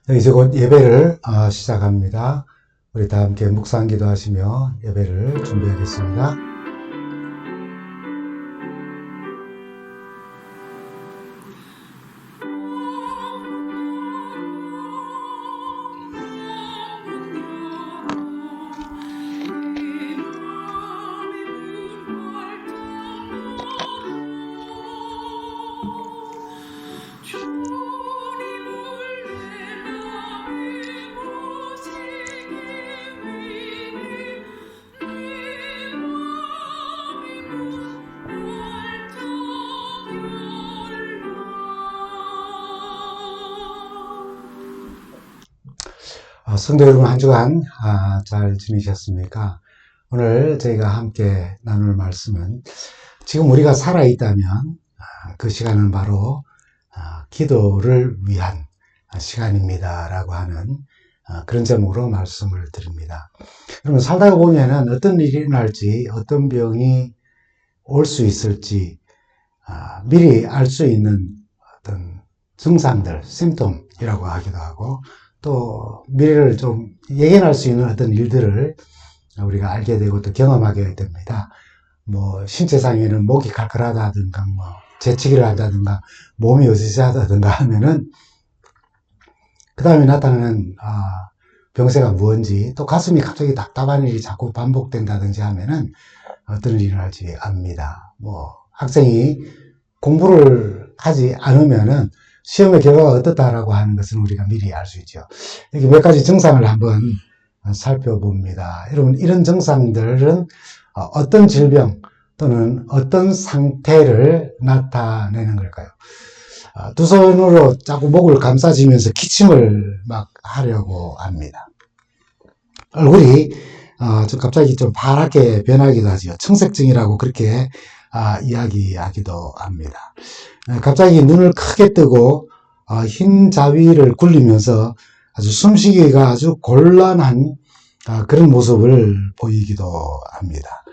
이제 곧 예배를 시작합니다. 우리 다 함께 묵상 기도하시며 예배를 준비하겠습니다. 성도 여러분, 한 주간 잘 지내셨습니까? 오늘 저희가 함께 나눌 말씀은 지금 우리가 살아있다면 그 시간은 바로 기도를 위한 시간입니다 라고 하는 그런 제목으로 말씀을 드립니다. 여러분, 살다가 보면은 어떤 일이 일어날지, 어떤 병이 올 수 있을지 미리 알 수 있는 어떤 증상들, 심톰이라고 하기도 하고, 또 미래를 좀 예견할 수 있는 어떤 일들을 우리가 알게 되고 또 경험하게 됩니다. 뭐 신체상에는 목이 칼칼하다든가 뭐 재채기를 한다든가 몸이 어지러하다든가 하면은 그 다음에 나타나는 병세가 뭔지, 또 가슴이 갑자기 답답한 일이 자꾸 반복된다든지 하면은 어떤 일이 일어날지 압니다. 뭐 학생이 공부를 하지 않으면은 시험의 결과가 어떻다라고 하는 것은 우리가 미리 알 수 있죠. 이렇게 몇 가지 증상을 한번 살펴봅니다. 여러분, 이런 증상들은 어떤 질병 또는 어떤 상태를 나타내는 걸까요? 두 손으로 자꾸 목을 감싸지면서 기침을 막 하려고 합니다. 얼굴이 좀 갑자기 좀 파랗게 변하기도 하죠. 청색증이라고 그렇게 이야기하기도 합니다. 갑자기 눈을 크게 뜨고 흰 자위를 굴리면서 아주 숨쉬기가 아주 곤란한 그런 모습을 보이기도 합니다.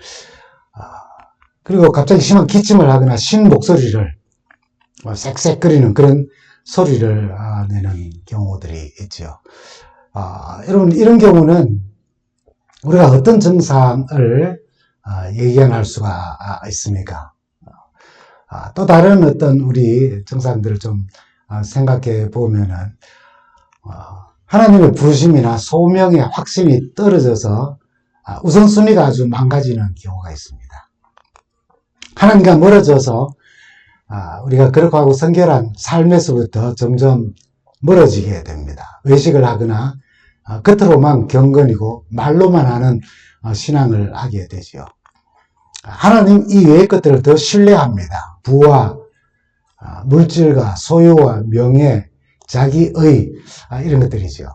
그리고 갑자기 심한 기침을 하거나 신 목소리를 쌕쌕거리는 그런 소리를 내는 경우들이 있죠. 여러분, 이런 경우는 우리가 어떤 증상을 예견할 수가 있습니까? 또 다른 어떤 우리 증상들을 좀 생각해 보면은 하나님의 부르심이나 소명의 확신이 떨어져서 우선순위가 아주 망가지는 경우가 있습니다. 하나님과 멀어져서 우리가 거룩하고 성결한 삶에서부터 점점 멀어지게 됩니다. 외식을 하거나 겉으로만 경건이고 말로만 하는 신앙을 하게 되죠. 하나님 이외의 것들을 더 신뢰합니다. 부와 물질과 소유와 명예, 자기의 이런 것들이죠.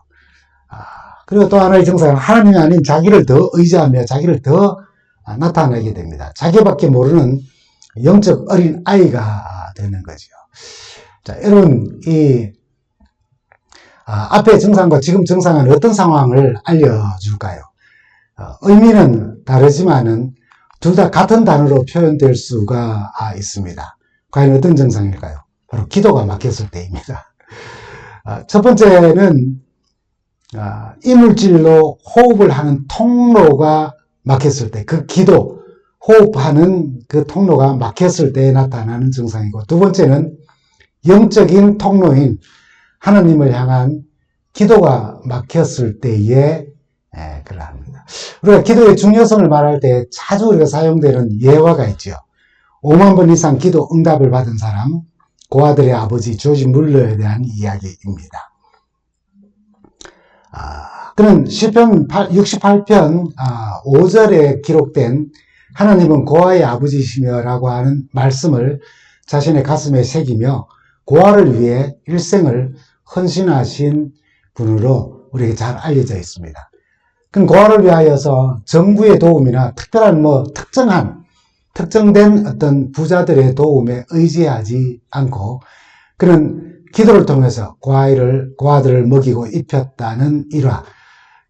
그리고 또 하나의 증상은 하나님이 아닌 자기를 더 의지하며 자기를 더 나타내게 됩니다. 자기밖에 모르는 영적 어린 아이가 되는 거죠. 자, 여러분, 이 앞의 증상과 지금 증상은 어떤 상황을 알려줄까요? 의미는 다르지만은 둘 다 같은 단어로 표현될 수가 있습니다. 과연 어떤 증상일까요? 바로 기도가 막혔을 때입니다. 첫 번째는 이물질로 호흡을 하는 통로가 막혔을 때, 그 기도, 호흡하는 그 통로가 막혔을 때 나타나는 증상이고, 두 번째는 영적인 통로인 하나님을 향한 기도가 막혔을 때에 그러합니다. 우리가 기도의 중요성을 말할 때 자주 우리가 사용되는 예화가 있죠. 5만 번 이상 기도 응답을 받은 사람, 고아들의 아버지 조지 물러에 대한 이야기입니다. 그는 시편 68편 5절에 기록된 하나님은 고아의 아버지시며 라고 하는 말씀을 자신의 가슴에 새기며 고아를 위해 일생을 헌신하신 분으로 우리에게 잘 알려져 있습니다. 그는 고아를 위하여서 정부의 도움이나 특별한 특정된 어떤 부자들의 도움에 의지하지 않고 그는 기도를 통해서 고아들을 먹이고 입혔다는 일화,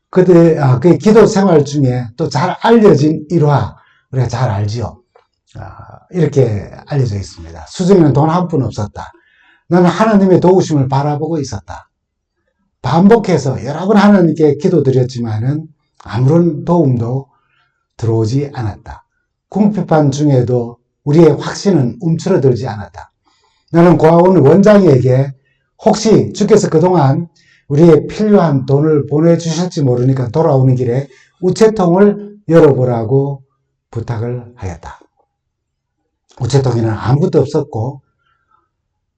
그의 기도 생활 중에 또 잘 알려진 일화, 우리가 잘 알지요. 이렇게 알려져 있습니다. 수중에는 돈 한 푼 없었다. 나는 하나님의 도우심을 바라보고 있었다. 반복해서 여러 번 하나님께 기도드렸지만은 아무런 도움도 들어오지 않았다. 궁핍한 중에도 우리의 확신은 움츠러들지 않았다. 나는 고아원 원장에게 혹시 주께서 그동안 우리의 필요한 돈을 보내주실지 모르니까 돌아오는 길에 우체통을 열어보라고 부탁을 하였다. 우체통에는 아무것도 없었고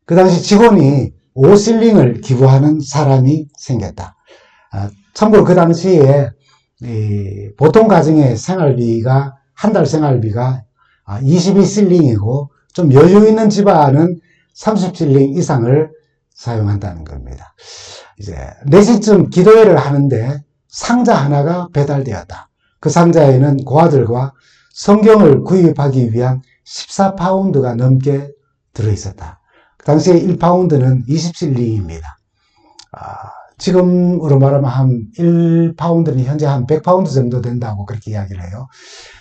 그 당시 직원이 5실링을 기부하는 사람이 생겼다. 참고로 그 당시에 보통 가정의 생활비가 한 달 생활비가 22실링이고 좀 여유 있는 집안은 30실링 이상을 사용한다는 겁니다. 이제 4시쯤 기도회를 하는데 상자 하나가 배달되었다. 그 상자에는 고아들과 성경을 구입하기 위한 14파운드가 넘게 들어있었다. 그 당시에 1파운드는 20실링입니다. 지금으로 말하면 한 1파운드는 현재 한 100파운드 정도 된다고 그렇게 이야기를 해요.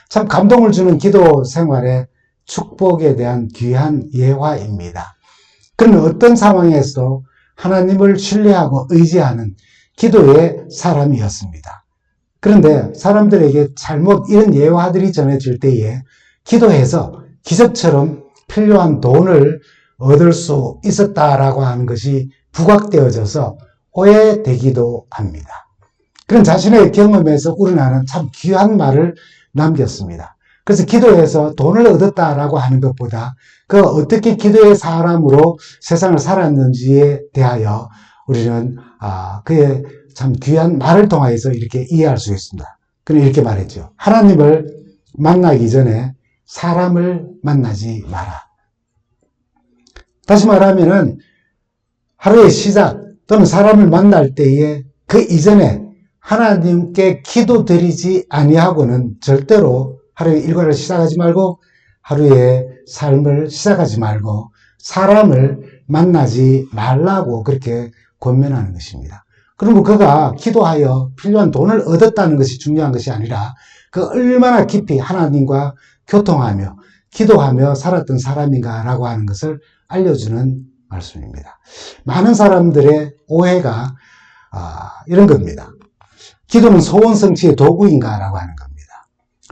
참 감동을 주는 기도 생활의 축복에 대한 귀한 예화입니다. 그는 어떤 상황에서도 하나님을 신뢰하고 의지하는 기도의 사람이었습니다. 그런데 사람들에게 잘못 이런 예화들이 전해질 때에 기도해서 기적처럼 필요한 돈을 얻을 수 있었다라고 하는 것이 부각되어져서 오해되기도 합니다. 그런 자신의 경험에서 우러나는 참 귀한 말을 남겼습니다. 그래서 기도해서 돈을 얻었다라고 하는 것보다 그가 어떻게 기도의 사람으로 세상을 살았는지에 대하여 우리는 그의 참 귀한 말을 통해서 이렇게 이해할 수 있습니다. 그는 이렇게 말했죠. 하나님을 만나기 전에 사람을 만나지 마라. 다시 말하면은 하루의 시작 또는 사람을 만날 때에 그 이전에 하나님께 기도드리지 아니하고는 절대로 하루의 일과를 시작하지 말고 하루의 삶을 시작하지 말고 사람을 만나지 말라고 그렇게 권면하는 것입니다. 그러면 그가 기도하여 필요한 돈을 얻었다는 것이 중요한 것이 아니라 그 얼마나 깊이 하나님과 교통하며 기도하며 살았던 사람인가라고 하는 것을 알려주는 말씀입니다. 많은 사람들의 오해가 이런 겁니다. 기도는 소원 성취의 도구인가라고 하는 겁니다.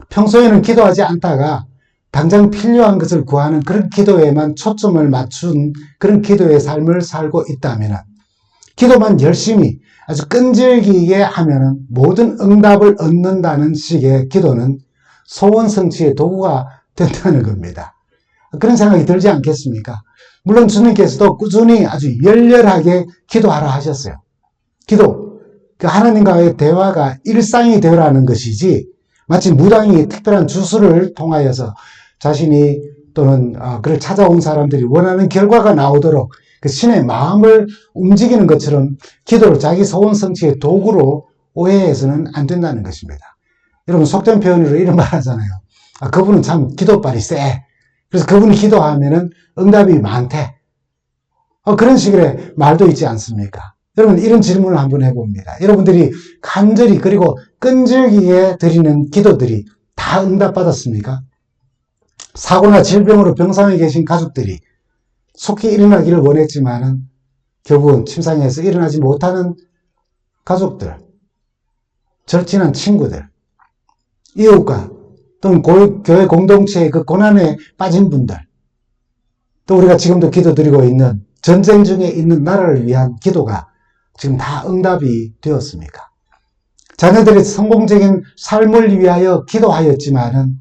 평소에는 기도하지 않다가 당장 필요한 것을 구하는 그런 기도에만 초점을 맞춘 그런 기도의 삶을 살고 있다면 기도만 열심히 아주 끈질기게 하면 모든 응답을 얻는다는 식의 기도는 소원 성취의 도구가 된다는 겁니다. 그런 생각이 들지 않겠습니까? 물론 주님께서도 꾸준히 아주 열렬하게 기도하라 하셨어요. 기도, 그 하나님과의 대화가 일상이 되라는 것이지 마치 무당이 특별한 주술을 통하여서 자신이 또는 그를 찾아온 사람들이 원하는 결과가 나오도록 그 신의 마음을 움직이는 것처럼 기도를 자기 소원 성취의 도구로 오해해서는 안 된다는 것입니다. 여러분 속된 표현으로 이런 말 하잖아요. 그분은 참 기도빨이 세. 그래서 그분이 기도하면은 응답이 많대. 그런 식의 말도 있지 않습니까? 여러분 이런 질문을 한번 해봅니다. 여러분들이 간절히 그리고 끈질기게 드리는 기도들이 다 응답받았습니까? 사고나 질병으로 병상에 계신 가족들이 속히 일어나기를 원했지만은 결국은 침상에서 일어나지 못하는 가족들, 절친한 친구들, 이웃과 또는 교회 공동체의 그 고난에 빠진 분들, 또 우리가 지금도 기도드리고 있는 전쟁 중에 있는 나라를 위한 기도가 지금 다 응답이 되었습니까? 자녀들의 성공적인 삶을 위하여 기도하였지만은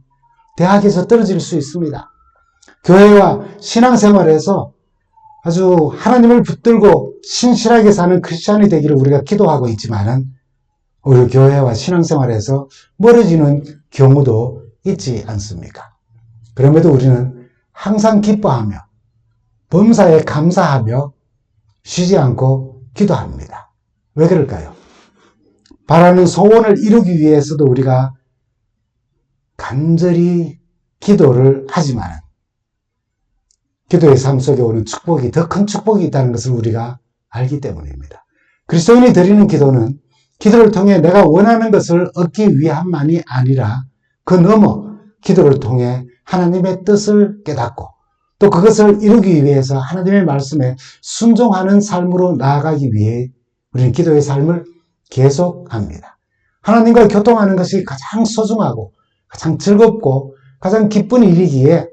대학에서 떨어질 수 있습니다. 교회와 신앙생활에서 아주 하나님을 붙들고 신실하게 사는 크리스찬이 되기를 우리가 기도하고 있지만은 우리 교회와 신앙생활에서 멀어지는 경우도 있지 않습니까? 그럼에도 우리는 항상 기뻐하며 범사에 감사하며 쉬지 않고 기도합니다. 왜 그럴까요? 바라는 소원을 이루기 위해서도 우리가 간절히 기도를 하지만 기도의 삶 속에 오는 축복이 더 큰 축복이 있다는 것을 우리가 알기 때문입니다. 그리스도인이 드리는 기도는 기도를 통해 내가 원하는 것을 얻기 위함만이 아니라 그 너머 기도를 통해 하나님의 뜻을 깨닫고 또 그것을 이루기 위해서 하나님의 말씀에 순종하는 삶으로 나아가기 위해 우리는 기도의 삶을 계속합니다. 하나님과 교통하는 것이 가장 소중하고 가장 즐겁고 가장 기쁜 일이기에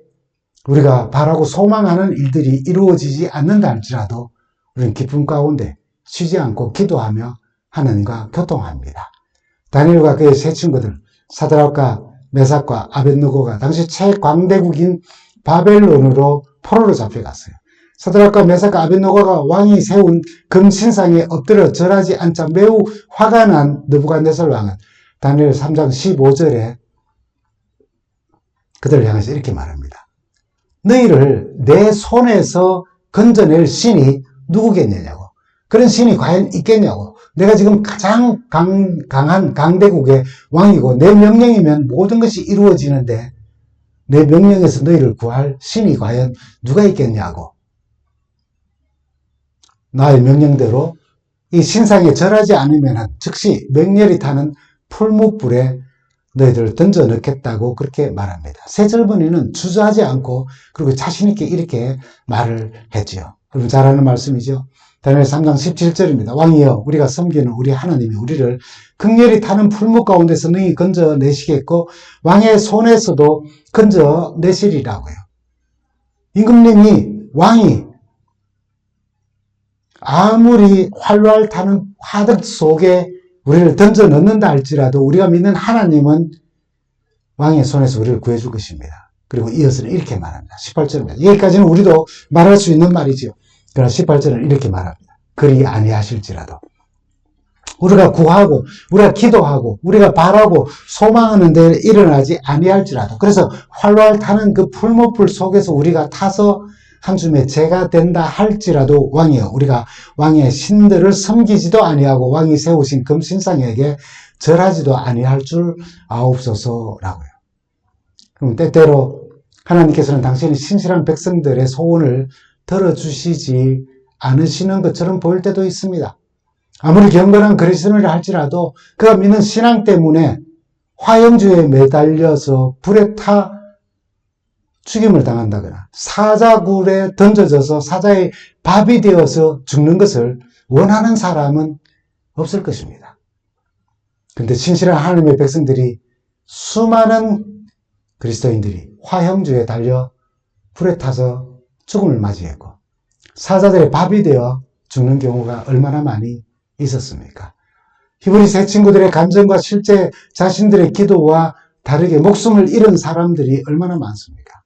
우리가 바라고 소망하는 일들이 이루어지지 않는다 할지라도 우리는 기쁨 가운데 쉬지 않고 기도하며 하나님과 교통합니다. 다니엘과 그의 세 친구들 사드락과 메삭과 아벳느고가 당시 최광대국인 바벨론으로 포로로 잡혀갔어요. 사드락과 메삭과 아벳느고가 왕이 세운 금신상에 엎드려 절하지 않자 매우 화가 난 느부갓네살 왕은 다니엘 3장 15절에 그들을 향해서 이렇게 말합니다. 너희를 내 손에서 건져낼 신이 누구겠느냐고. 그런 신이 과연 있겠냐고. 내가 지금 가장 강한 강대국의 왕이고 내 명령이면 모든 것이 이루어지는데 내 명령에서 너희를 구할 신이 과연 누가 있겠냐고. 나의 명령대로 이 신상에 절하지 않으면 즉시 맹렬히 타는 풀무불에 너희들을 던져 넣겠다고 그렇게 말합니다. 세 젊은이는 주저하지 않고 그리고 자신있게 이렇게 말을 했지요. 여러분 잘 아는 말씀이죠. 다니엘 3장 17절입니다. 왕이여 우리가 섬기는 우리 하나님이 우리를 극렬히 타는 풀무 가운데서 능히 건져내시겠고 왕의 손에서도 건져내시리라고요. 임금님이 왕이 아무리 활활 타는 화덕 속에 우리를 던져 넣는다 할지라도 우리가 믿는 하나님은 왕의 손에서 우리를 구해줄 것입니다. 그리고 이어서는 이렇게 말합니다. 18절입니다. 여기까지는 우리도 말할 수 있는 말이지요. 그러나 18절은 이렇게 말합니다. 그리 아니하실지라도 우리가 구하고 우리가 기도하고 우리가 바라고 소망하는 데 일어나지 아니할지라도 그래서 활활 타는 그 풀무불 속에서 우리가 타서 한 줌의 죄가 된다 할지라도 왕이여 우리가 왕의 신들을 섬기지도 아니하고 왕이 세우신 금신상에게 절하지도 아니할 줄 아옵소서라고요. 그럼 때때로 하나님께서는 당신의 신실한 백성들의 소원을 들어주시지 않으시는 것처럼 보일 때도 있습니다. 아무리 경건한 그리스도인이라 할지라도 그가 믿는 신앙 때문에 화형주에 매달려서 불에 타 죽임을 당한다거나 사자굴에 던져져서 사자의 밥이 되어서 죽는 것을 원하는 사람은 없을 것입니다. 그런데 신실한 하나님의 백성들이 수많은 그리스도인들이 화형주에 달려 불에 타서 죽음을 맞이했고 사자들의 밥이 되어 죽는 경우가 얼마나 많이 있었습니까? 히브리 세 친구들의 감정과 실제 자신들의 기도와 다르게 목숨을 잃은 사람들이 얼마나 많습니까?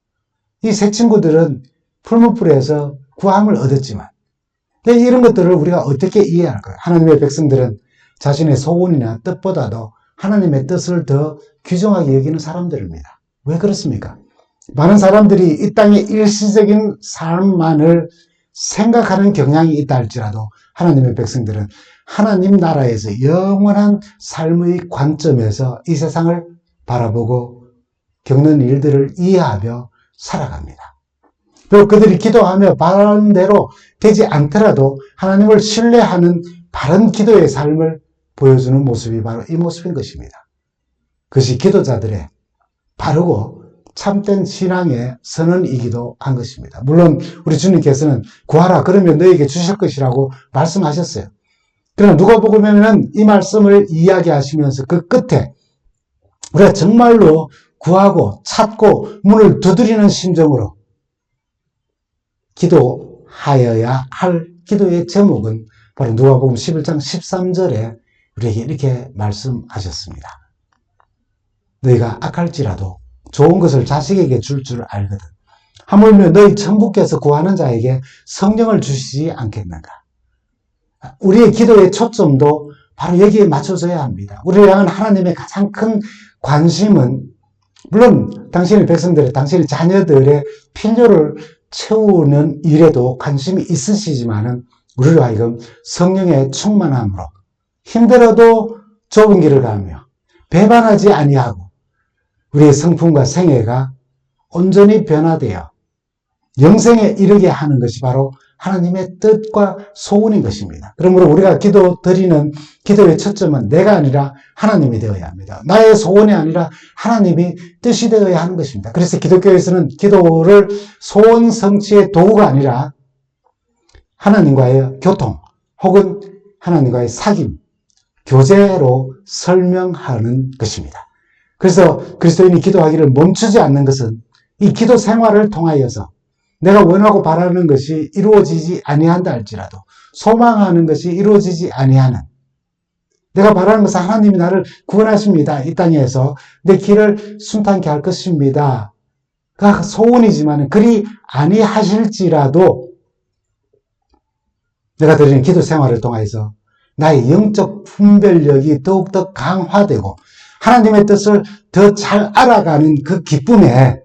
이 세 친구들은 풀무불에서 구함을 얻었지만 이런 것들을 우리가 어떻게 이해할까요? 하나님의 백성들은 자신의 소원이나 뜻보다도 하나님의 뜻을 더 귀중하게 여기는 사람들입니다. 왜 그렇습니까? 많은 사람들이 이 땅의 일시적인 삶만을 생각하는 경향이 있다 할지라도 하나님의 백성들은 하나님 나라에서 영원한 삶의 관점에서 이 세상을 바라보고 겪는 일들을 이해하며 살아갑니다. 그리고 그들이 기도하며 바라는 대로 되지 않더라도 하나님을 신뢰하는 바른 기도의 삶을 보여주는 모습이 바로 이 모습인 것입니다. 그것이 기도자들의 바르고 참된 신앙의 선언이기도 한 것입니다. 물론 우리 주님께서는 구하라 그러면 너에게 주실 것이라고 말씀하셨어요. 그러나 누가복음에는 이 말씀을 이야기하시면서 그 끝에 우리가 정말로 구하고 찾고 문을 두드리는 심정으로 기도하여야 할 기도의 제목은 바로 누가복음 11장 13절에 우리에게 이렇게 말씀하셨습니다. 너희가 악할지라도 좋은 것을 자식에게 줄 알거든. 하물며 너희 천부께서 구하는 자에게 성령을 주시지 않겠는가. 우리의 기도의 초점도 바로 여기에 맞춰져야 합니다. 우리를 향한 하나님의 가장 큰 관심은 물론 당신의 백성들의 당신의 자녀들의 필요를 채우는 일에도 관심이 있으시지만은 우리로 하여금 성령의 충만함으로 힘들어도 좁은 길을 가며 배반하지 아니하고 우리의 성품과 생애가 온전히 변화되어 영생에 이르게 하는 것이 바로 하나님의 뜻과 소원인 것입니다. 그러므로 우리가 드리는 기도의 초점은 내가 아니라 하나님이 되어야 합니다. 나의 소원이 아니라 하나님이 뜻이 되어야 하는 것입니다. 그래서 기독교에서는 기도를 소원 성취의 도구가 아니라 하나님과의 교통 혹은 하나님과의 사귐, 교제로 설명하는 것입니다. 그래서 그리스도인이 기도하기를 멈추지 않는 것은 이 기도 생활을 통하여서 내가 원하고 바라는 것이 이루어지지 아니한다 할지라도, 소망하는 것이 이루어지지 아니하는, 내가 바라는 것은 하나님이 나를 구원하십니다. 이 땅에서 내 길을 순탄케 할 것입니다. 가 소원이지만 그리 아니하실지라도 내가 드리는 기도 생활을 통해서 나의 영적 분별력이 더욱더 강화되고 하나님의 뜻을 더 잘 알아가는 그 기쁨에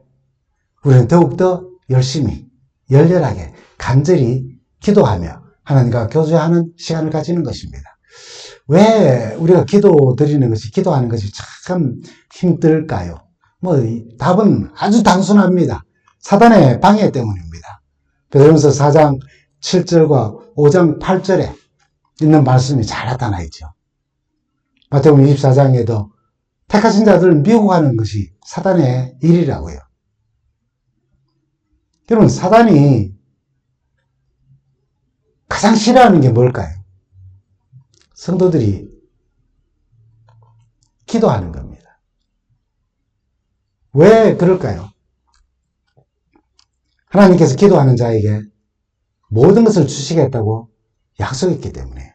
우리는 더욱더 열심히, 열렬하게, 간절히 기도하며 하나님과 교제하는 시간을 가지는 것입니다. 왜 우리가 기도 드리는 것이, 기도하는 것이 참 힘들까요? 답은 아주 단순합니다. 사단의 방해 때문입니다. 베드로전서 4장 7절과 5장 8절에 있는 말씀이 잘 나타나 있죠. 마태복음 24장에도 택하신 자들을 미혹하는 것이 사단의 일이라고요. 여러분, 사단이 가장 싫어하는 게 뭘까요? 성도들이 기도하는 겁니다. 왜 그럴까요? 하나님께서 기도하는 자에게 모든 것을 주시겠다고 약속했기 때문에.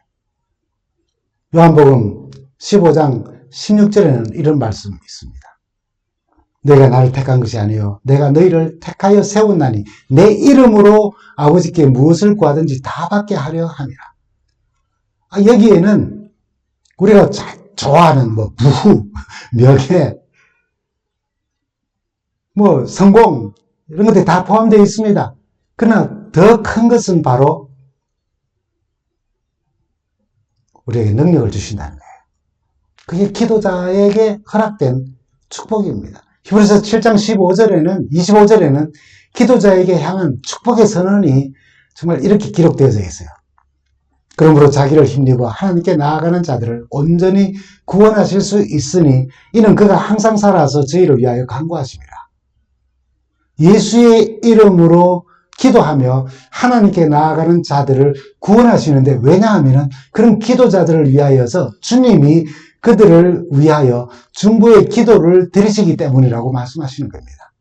요한복음 15장 16절에는 이런 말씀이 있습니다. 내가 나를 택한 것이 아니요 내가 너희를 택하여 세웠나니 내 이름으로 아버지께 무엇을 구하든지 다 받게 하려 함이라. 여기에는 우리가 좋아하는 부후, 명예, 성공 이런 것들이 다 포함되어 있습니다. 그러나 더 큰 것은 바로 우리에게 능력을 주신다는 거예요. 그게 기도자에게 허락된 축복입니다. 히브리서 7장 25절에는 기도자에게 향한 축복의 선언이 정말 이렇게 기록되어져 있어요. 그러므로 자기를 힘입어 하나님께 나아가는 자들을 온전히 구원하실 수 있으니 이는 그가 항상 살아서 저희를 위하여 간구하심이라. 예수의 이름으로 기도하며 하나님께 나아가는 자들을 구원하시는데, 왜냐하면 그런 기도자들을 위하여서 주님이 그들을 위하여 중보의 기도를 드리시기 때문이라고 말씀하시는 겁니다.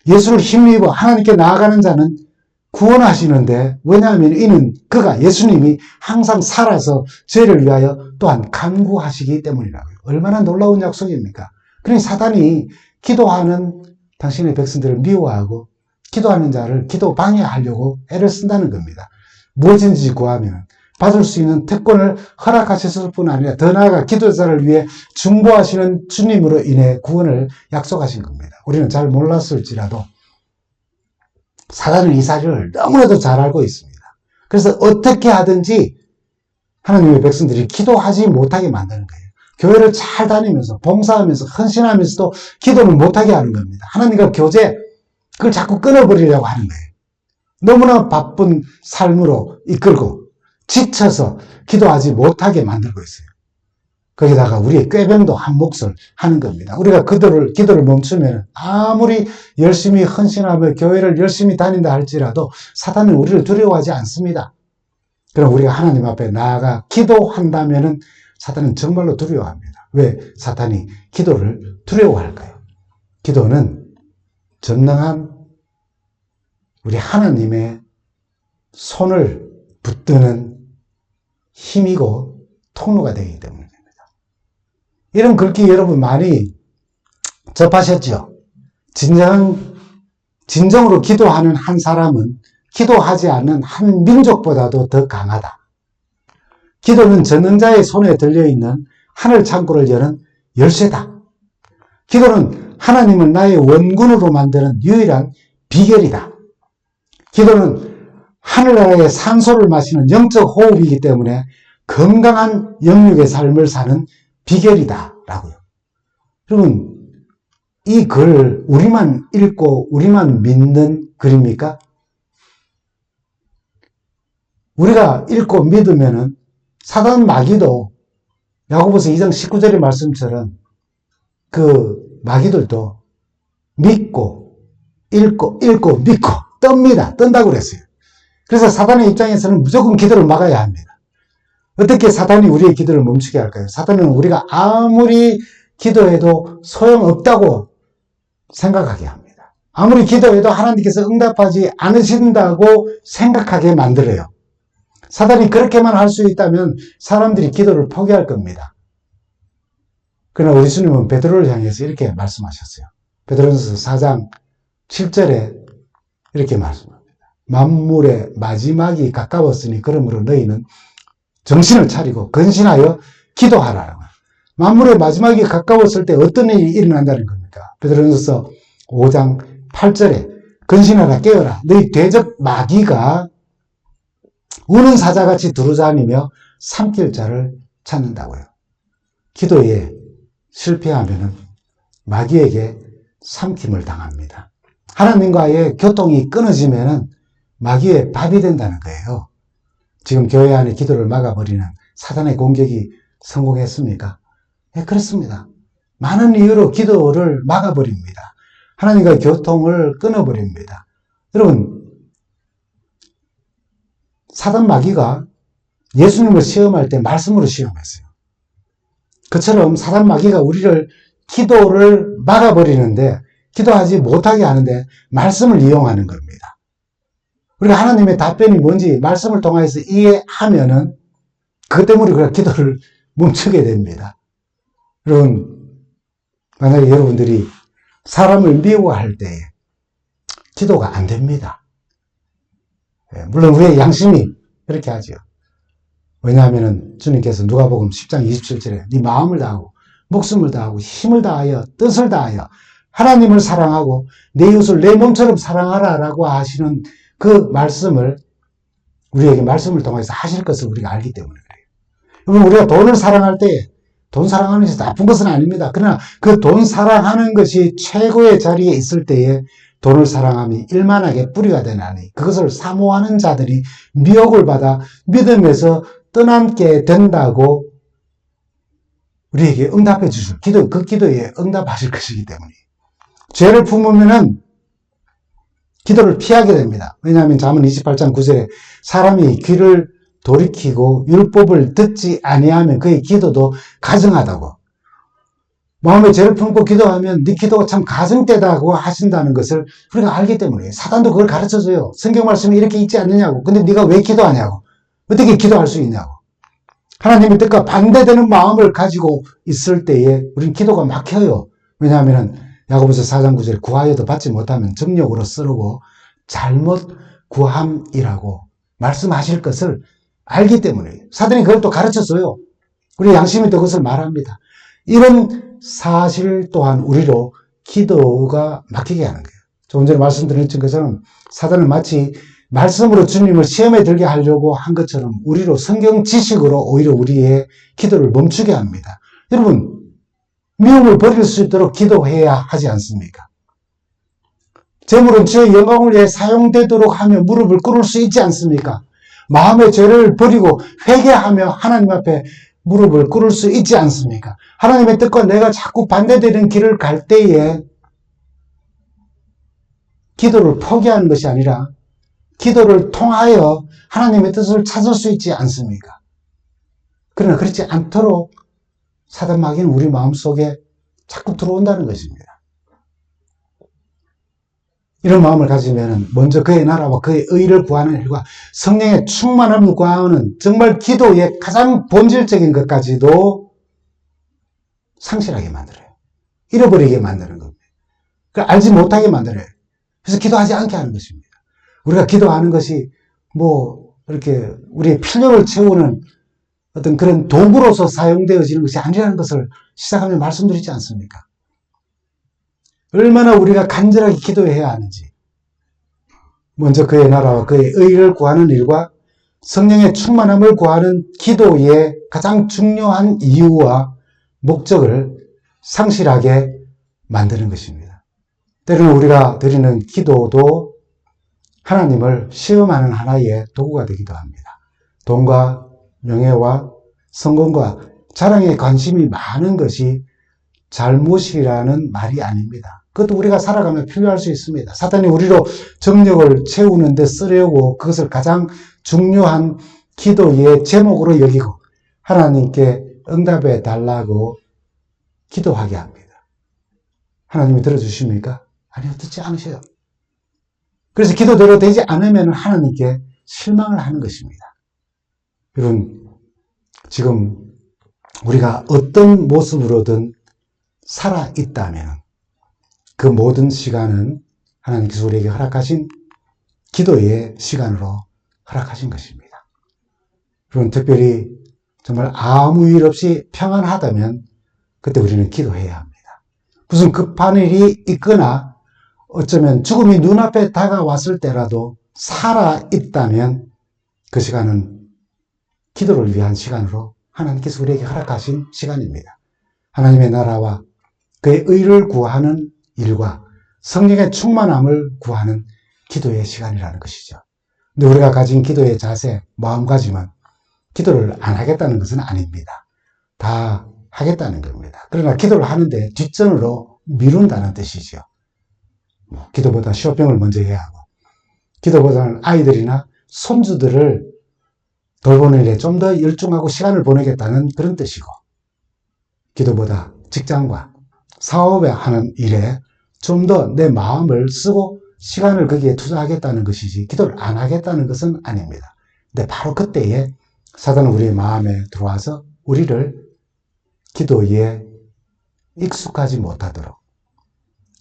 예수를 힘입어 하나님께 나아가는 자는 구원하시는데, 왜냐하면 이는 그가, 예수님이 항상 살아서 죄를 위하여 또한 간구하시기 때문이라고요. 얼마나 놀라운 약속입니까? 그러니 사단이 기도하는 당신의 백성들을 미워하고 기도하는 자를 기도 방해하려고 애를 쓴다는 겁니다. 무엇인지 구하면 받을 수 있는 특권을 허락하셨을 뿐 아니라 더 나아가 기도자를 위해 중보하시는 주님으로 인해 구원을 약속하신 겁니다. 우리는 잘 몰랐을지라도 사단은 이 사실을 너무나도 잘 알고 있습니다. 그래서 어떻게 하든지 하나님의 백성들이 기도하지 못하게 만드는 거예요. 교회를 잘 다니면서 봉사하면서 헌신하면서도 기도를 못하게 하는 겁니다. 하나님과 교제, 그걸 자꾸 끊어버리려고 하는 거예요. 너무나 바쁜 삶으로 이끌고 지쳐서 기도하지 못하게 만들고 있어요. 거기다가 우리의 꾀병도 한 몫을 하는 겁니다. 우리가 기도를 멈추면 아무리 열심히 헌신하며 교회를 열심히 다닌다 할지라도 사단은 우리를 두려워하지 않습니다. 그럼 우리가 하나님 앞에 나아가 기도한다면 사단은 정말로 두려워합니다. 왜 사탄이 기도를 두려워할까요? 기도는 전능한 우리 하나님의 손을 붙드는 힘이고 통로가 되기 때문입니다. 이런 글귀 여러분 많이 접하셨죠? 진정으로 기도하는 한 사람은 기도하지 않는 한 민족보다도 더 강하다. 기도는 전능자의 손에 들려있는 하늘 창고를 여는 열쇠다. 기도는 하나님을 나의 원군으로 만드는 유일한 비결이다. 기도는 하늘나라의 산소를 마시는 영적 호흡이기 때문에 건강한 영육의 삶을 사는 비결이다 라고요. 여러분, 이 글 우리만 읽고 우리만 믿는 글입니까? 우리가 읽고 믿으면은 사단 마귀도 야고보서 2장 19절의 말씀처럼 그 마귀들도 믿고 읽고 믿고 뜬다고 그랬어요. 그래서 사단의 입장에서는 무조건 기도를 막아야 합니다. 어떻게 사단이 우리의 기도를 멈추게 할까요? 사단은 우리가 아무리 기도해도 소용없다고 생각하게 합니다. 아무리 기도해도 하나님께서 응답하지 않으신다고 생각하게 만들어요. 사단이 그렇게만 할 수 있다면 사람들이 기도를 포기할 겁니다. 그러나 우리 주님은 베드로를 향해서 이렇게 말씀하셨어요. 베드로전서 4장 7절에 이렇게 말씀합니다. 만물의 마지막이 가까웠으니 그러므로 너희는 정신을 차리고 근신하여 기도하라. 만물의 마지막이 가까웠을 때 어떤 일이 일어난다는 겁니까? 베드로전서 5장 8절에 근신하라 깨어라 너희 대적 마귀가 우는 사자같이 두루다니며 삼킬 자를 찾는다고요. 기도에 실패하면은 마귀에게 삼킴을 당합니다. 하나님과의 교통이 끊어지면은 마귀의 밥이 된다는 거예요. 지금 교회 안에 기도를 막아버리는 사단의 공격이 성공했습니까? 네, 그렇습니다. 많은 이유로 기도를 막아버립니다. 하나님과의 교통을 끊어버립니다. 여러분, 사단 마귀가 예수님을 시험할 때 말씀으로 시험했어요. 그처럼 사단 마귀가 우리를 기도를 막아버리는데 기도하지 못하게 하는데 말씀을 이용하는 겁니다. 우리가 하나님의 답변이 뭔지 말씀을 통해서 이해하면은 그것 때문에 우리가 기도를 멈추게 됩니다. 여러분, 만약에 여러분들이 사람을 미워할 때에 기도가 안 됩니다. 물론 우리의 양심이 그렇게 하죠. 왜냐하면 주님께서 누가복음 10장 27절에 네 마음을 다하고 목숨을 다하고 힘을 다하여 뜻을 다하여 하나님을 사랑하고 내 이웃을 내 몸처럼 사랑하라 라고 하시는 그 말씀을 우리에게 말씀을 통해서 하실 것을 우리가 알기 때문에 그래요. 여러분, 우리가 돈을 사랑할 때 돈 사랑하는 것이 나쁜 것은 아닙니다. 그러나 그 돈 사랑하는 것이 최고의 자리에 있을 때에 돈을 사랑함이 일만하게 뿌리가 되나니 그것을 사모하는 자들이 미혹을 받아 믿음에서 떠남게 된다고 우리에게 응답해 주실 그 기도에 응답하실 것이기 때문에 죄를 품으면은 기도를 피하게 됩니다. 왜냐하면 잠언 28장 9절에 사람이 귀를 돌이키고 율법을 듣지 아니하면 그의 기도도 가증하다고. 마음에 죄를 품고 기도하면 네 기도가 참 가증되다고 하신다는 것을 우리가 알기 때문에 사단도 그걸 가르쳐줘요. 성경 말씀이 이렇게 있지 않느냐고. 근데 네가 왜 기도하냐고. 어떻게 기도할 수 있냐고. 하나님의 뜻과 반대되는 마음을 가지고 있을 때에 우리는 기도가 막혀요. 왜냐하면 야고보서 4장 9절에 구하여도 받지 못하면 정욕으로 쓰르고 잘못 구함이라고 말씀하실 것을 알기 때문에 사단이 그걸 또 가르쳤어요. 우리 양심이 또 그것을 말합니다. 이런 사실 또한 우리로 기도가 막히게 하는 거예요. 조금 전에 말씀드렸던 것처럼 사단은 마치 말씀으로 주님을 시험에 들게 하려고 한 것처럼 우리로 성경 지식으로 오히려 우리의 기도를 멈추게 합니다. 여러분, 미움을 버릴 수 있도록 기도해야 하지 않습니까? 재물은 주의 영광을 위해 사용되도록 하며 무릎을 꿇을 수 있지 않습니까? 마음의 죄를 버리고 회개하며 하나님 앞에 무릎을 꿇을 수 있지 않습니까? 하나님의 뜻과 내가 자꾸 반대되는 길을 갈 때에 기도를 포기하는 것이 아니라 기도를 통하여 하나님의 뜻을 찾을 수 있지 않습니까? 그러나 그렇지 않도록 사단 마귀는 우리 마음속에 자꾸 들어온다는 것입니다. 이런 마음을 가지면 먼저 그의 나라와 그의 의를 구하는 일과 성령의 충만함을 구하는 정말 기도의 가장 본질적인 것까지도 상실하게 만들어요. 잃어버리게 만드는 겁니다. 그걸 알지 못하게 만들어요. 그래서 기도하지 않게 하는 것입니다. 우리가 기도하는 것이 이렇게 우리의 필요를 채우는 어떤 그런 도구로서 사용되어지는 것이 아니라는 것을 시작하면 말씀드리지 않습니까? 얼마나 우리가 간절하게 기도해야 하는지. 먼저 그의 나라와 그의 의를 구하는 일과 성령의 충만함을 구하는 기도의 가장 중요한 이유와 목적을 상실하게 만드는 것입니다. 때로는 우리가 드리는 기도도 하나님을 시험하는 하나의 도구가 되기도 합니다. 돈과 명예와 성공과 자랑에 관심이 많은 것이 잘못이라는 말이 아닙니다. 그것도 우리가 살아가면 필요할 수 있습니다. 사탄이 우리로 정력을 채우는 데 쓰려고 그것을 가장 중요한 기도의 제목으로 여기고 하나님께 응답해 달라고 기도하게 합니다. 하나님이 들어주십니까? 아니요, 듣지 않으셔요. 그래서 기도대로 되지 않으면 하나님께 실망을 하는 것입니다. 여러분, 지금 우리가 어떤 모습으로든 살아있다면 그 모든 시간은 하나님께서 우리에게 허락하신 기도의 시간으로 허락하신 것입니다. 여러분, 특별히 정말 아무 일 없이 평안하다면 그때 우리는 기도해야 합니다. 무슨 급한 일이 있거나 어쩌면 죽음이 눈앞에 다가왔을 때라도 살아있다면 그 시간은 기도를 위한 시간으로 하나님께서 우리에게 허락하신 시간입니다. 하나님의 나라와 그의 의를 구하는 일과 성령의 충만함을 구하는 기도의 시간이라는 것이죠. 근데 우리가 가진 기도의 자세, 마음가짐은 기도를 안 하겠다는 것은 아닙니다. 다 하겠다는 겁니다. 그러나 기도를 하는데 뒷전으로 미룬다는 뜻이죠. 기도보다 쇼핑을 먼저 해야 하고, 기도보다는 아이들이나 손주들을 돌보는 일에 좀 더 열중하고 시간을 보내겠다는 그런 뜻이고, 기도보다 직장과 사업에 하는 일에 좀 더 내 마음을 쓰고 시간을 거기에 투자하겠다는 것이지 기도를 안 하겠다는 것은 아닙니다. 근데 바로 그때에 사단은 우리의 마음에 들어와서 우리를 기도에 익숙하지 못하도록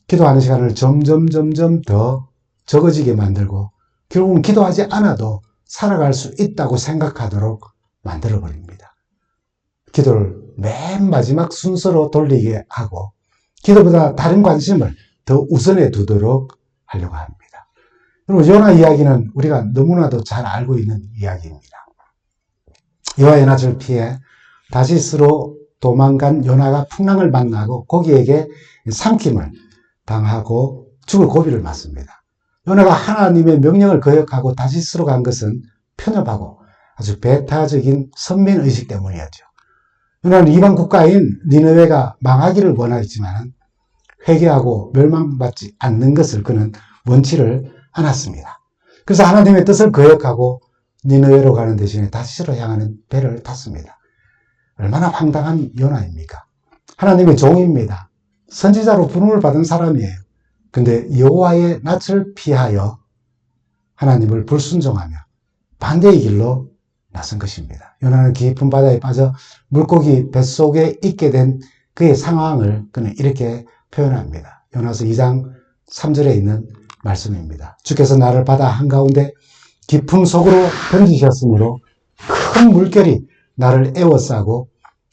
기도하는 시간을 점점 더 적어지게 만들고 결국은 기도하지 않아도 살아갈 수 있다고 생각하도록 만들어버립니다. 기도를 맨 마지막 순서로 돌리게 하고 기도보다 다른 관심을 더 우선해 두도록 하려고 합니다. 그리고 요나 이야기는 우리가 너무나도 잘 알고 있는 이야기입니다. 이와 연합을 피해 다시스로 도망간 요나가 풍랑을 만나고 고기에게 삼킴을 당하고 죽을 고비를 맞습니다. 요나가 하나님의 명령을 거역하고 다시스로 간 것은 편협하고 아주 배타적인 선민의식 때문이었죠. 요나는 이방 국가인 니느웨가 망하기를 원하였지만 회개하고 멸망받지 않는 것을 그는 원치를 않았습니다. 그래서 하나님의 뜻을 거역하고 니느웨로 가는 대신에 다시스로 향하는 배를 탔습니다. 얼마나 황당한 요나입니까? 하나님의 종입니다. 선지자로 부름을 받은 사람이에요. 근데 여호와의 낯을 피하여 하나님을 불순종하며 반대의 길로 나선 것입니다. 요나는 깊은 바다에 빠져 물고기 뱃속에 있게 된 그의 상황을 그는 이렇게 표현합니다. 요나서 2장 3절에 있는 말씀입니다. 주께서 나를 바다 한가운데 깊음 속으로 던지셨으므로 큰 물결이 나를 에워싸고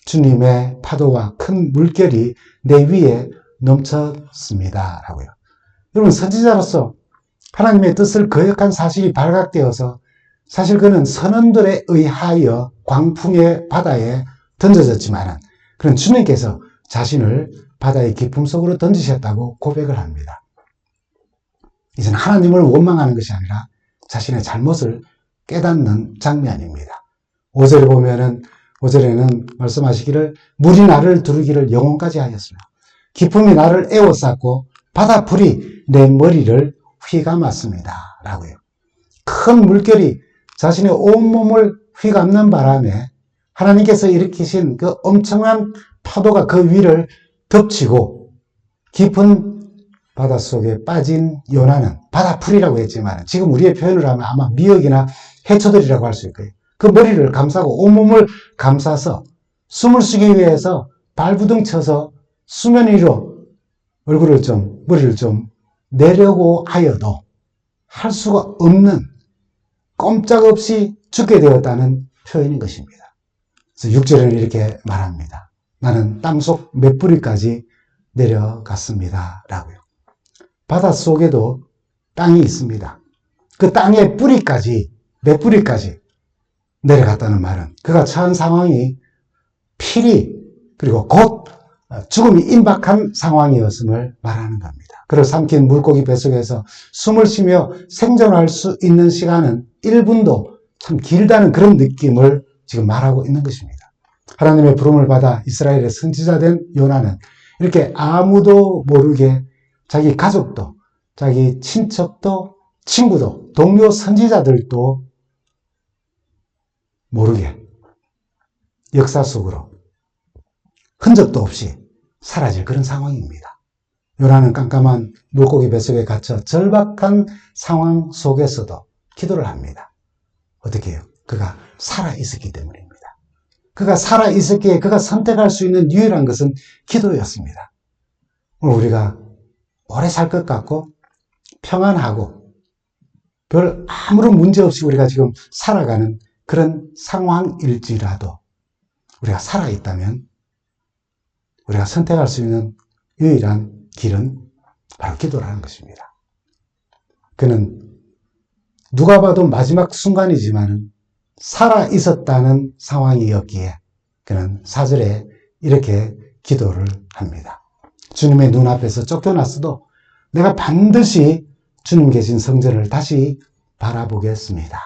주님의 파도와 큰 물결이 내 위에 넘쳤습니다. 라고요. 여러분, 선지자로서 하나님의 뜻을 거역한 사실이 발각되어서 사실 그는 선원들에 의하여 광풍의 바다에 던져졌지만 그는 주님께서 자신을 바다의 깊음 속으로 던지셨다고 고백을 합니다. 이제는 하나님을 원망하는 것이 아니라 자신의 잘못을 깨닫는 장면입니다. 5절에 보면은 5절에는 말씀하시기를 물이 나를 두르기를 영혼까지 하였으며 기품이 나를 에워쌌고 바다불이 내 머리를 휘감았습니다. 라고요. 큰 물결이 자신의 온몸을 휘감는 바람에 하나님께서 일으키신 그 엄청난 파도가 그 위를 덮치고 깊은 바닷속에 빠진 요나는 바다풀이라고 했지만 지금 우리의 표현을 하면 아마 미역이나 해초들이라고 할 수 있고요. 그 머리를 감싸고 온몸을 감싸서 숨을 쉬기 위해서 발부둥 쳐서 수면 위로 머리를 좀 내려고 하여도 할 수가 없는 꼼짝없이 죽게 되었다는 표현인 것입니다. 그래서 6절에는 이렇게 말합니다. 나는 땅속 몇 뿌리까지 내려갔습니다. 라고요. 바닷속에도 땅이 있습니다. 그 땅의 뿌리까지, 몇 뿌리까지 내려갔다는 말은 그가 처한 상황이 필히 그리고 곧 죽음이 임박한 상황이었음을 말하는 겁니다. 그를 삼킨 물고기 뱃속에서 숨을 쉬며 생존할 수 있는 시간은 1분도 참 길다는 그런 느낌을 지금 말하고 있는 것입니다. 하나님의 부름을 받아 이스라엘의 선지자된 요나는 이렇게 아무도 모르게 자기 가족도, 자기 친척도, 친구도, 동료 선지자들도 모르게 역사 속으로 흔적도 없이 사라질 그런 상황입니다. 요나는 깜깜한 물고기 뱃속에 갇혀 절박한 상황 속에서도 기도를 합니다. 어떻게 해요? 그가 살아있었기 때문입니다. 그가 살아있었기에 그가 선택할 수 있는 유일한 것은 기도였습니다. 오늘 우리가 오래 살 것 같고 평안하고 별 아무런 문제 없이 우리가 지금 살아가는 그런 상황일지라도 우리가 살아있다면 우리가 선택할 수 있는 유일한 길은 바로 기도라는 것입니다. 그는 누가 봐도 마지막 순간이지만 살아있었다는 상황이었기에 그는 4절에 이렇게 기도를 합니다. 주님의 눈앞에서 쫓겨났어도 내가 반드시 주님 계신 성전을 다시 바라보겠습니다.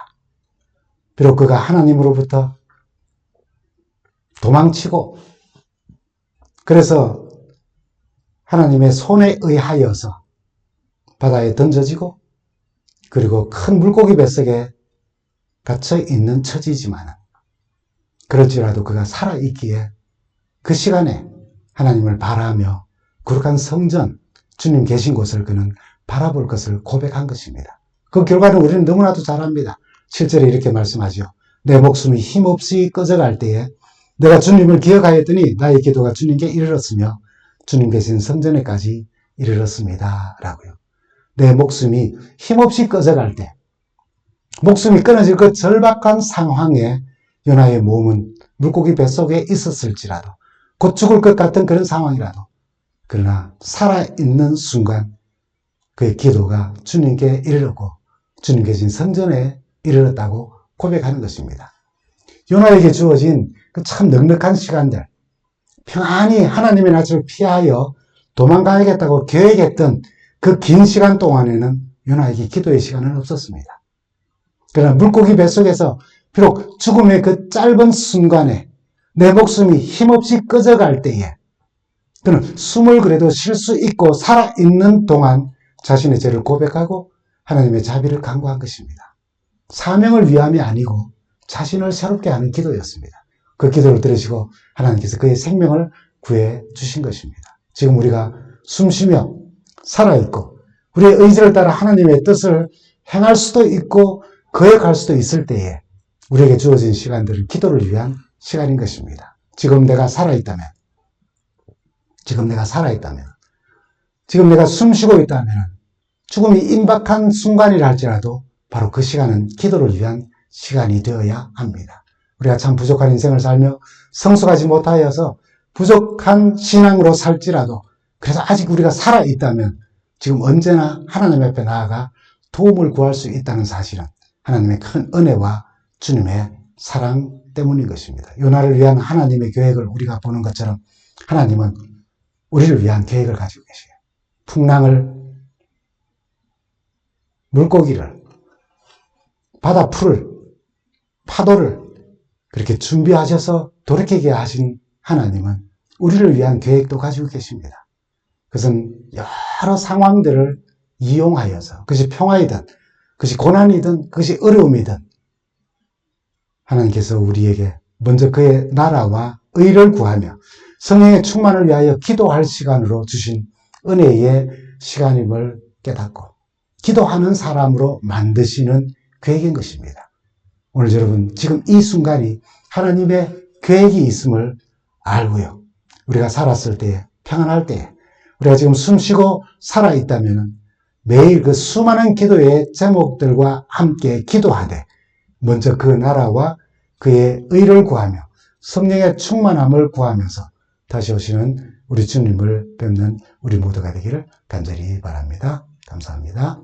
비록 그가 하나님으로부터 도망치고 그래서 하나님의 손에 의하여서 바다에 던져지고 그리고 큰 물고기 뱃속에 갇혀 있는 처지지만 그럴지라도 그가 살아있기에 그 시간에 하나님을 바라며 거룩한 성전, 주님 계신 곳을 그는 바라볼 것을 고백한 것입니다. 그 결과는 우리는 너무나도 잘 압니다. 7절에 이렇게 말씀하죠. 내 목숨이 힘없이 꺼져갈 때에 내가 주님을 기억하였더니 나의 기도가 주님께 이르렀으며 주님 계신 성전에까지 이르렀습니다. 라고요. 내 목숨이 힘없이 꺼져갈 때 목숨이 끊어질 그 절박한 상황에 요나의 몸은 물고기 뱃속에 있었을지라도 곧 죽을 것 같은 그런 상황이라도 그러나 살아있는 순간 그의 기도가 주님께 이르렀고 주님 계신 성전에 이르렀다고 고백하는 것입니다. 요나에게 주어진 그 참 넉넉한 시간들 평안히 하나님의 낯을 피하여 도망가야겠다고 계획했던 그 긴 시간 동안에는 요나에게 기도의 시간은 없었습니다. 그러나 물고기 뱃속에서 비록 죽음의 그 짧은 순간에 내 목숨이 힘없이 꺼져갈 때에 그는 숨을 그래도 쉴 수 있고 살아있는 동안 자신의 죄를 고백하고 하나님의 자비를 간구한 것입니다. 사명을 위함이 아니고 자신을 새롭게 하는 기도였습니다. 그 기도를 들으시고 하나님께서 그의 생명을 구해 주신 것입니다. 지금 우리가 숨쉬며 살아있고 우리의 의지를 따라 하나님의 뜻을 행할 수도 있고 거역할 수도 있을 때에 우리에게 주어진 시간들은 기도를 위한 시간인 것입니다. 지금 내가 살아있다면 지금 내가 숨쉬고 있다면 죽음이 임박한 순간이라 할지라도 바로 그 시간은 기도를 위한 시간이 되어야 합니다. 우리가 참 부족한 인생을 살며 성숙하지 못하여서 부족한 신앙으로 살지라도 그래서 아직 우리가 살아있다면 지금 언제나 하나님 앞에 나아가 도움을 구할 수 있다는 사실은 하나님의 큰 은혜와 주님의 사랑 때문인 것입니다. 요나를 위한 하나님의 계획을 우리가 보는 것처럼 하나님은 우리를 위한 계획을 가지고 계세요. 풍랑을, 물고기를, 바다 풀을, 파도를 그렇게 준비하셔서 돌이키게 하신 하나님은 우리를 위한 계획도 가지고 계십니다. 그것은 여러 상황들을 이용하여서 그것이 평화이든 그것이 고난이든 그것이 어려움이든 하나님께서 우리에게 먼저 그의 나라와 의를 구하며 성령의 충만을 위하여 기도할 시간으로 주신 은혜의 시간임을 깨닫고 기도하는 사람으로 만드시는 계획인 것입니다. 오늘 여러분 지금 이 순간이 하나님의 계획이 있음을 알고요. 우리가 살았을 때 평안할 때 우리가 지금 숨쉬고 살아있다면 매일 그 수많은 기도의 제목들과 함께 기도하되 먼저 그 나라와 그의 의를 구하며 성령의 충만함을 구하면서 다시 오시는 우리 주님을 뵙는 우리 모두가 되기를 간절히 바랍니다. 감사합니다.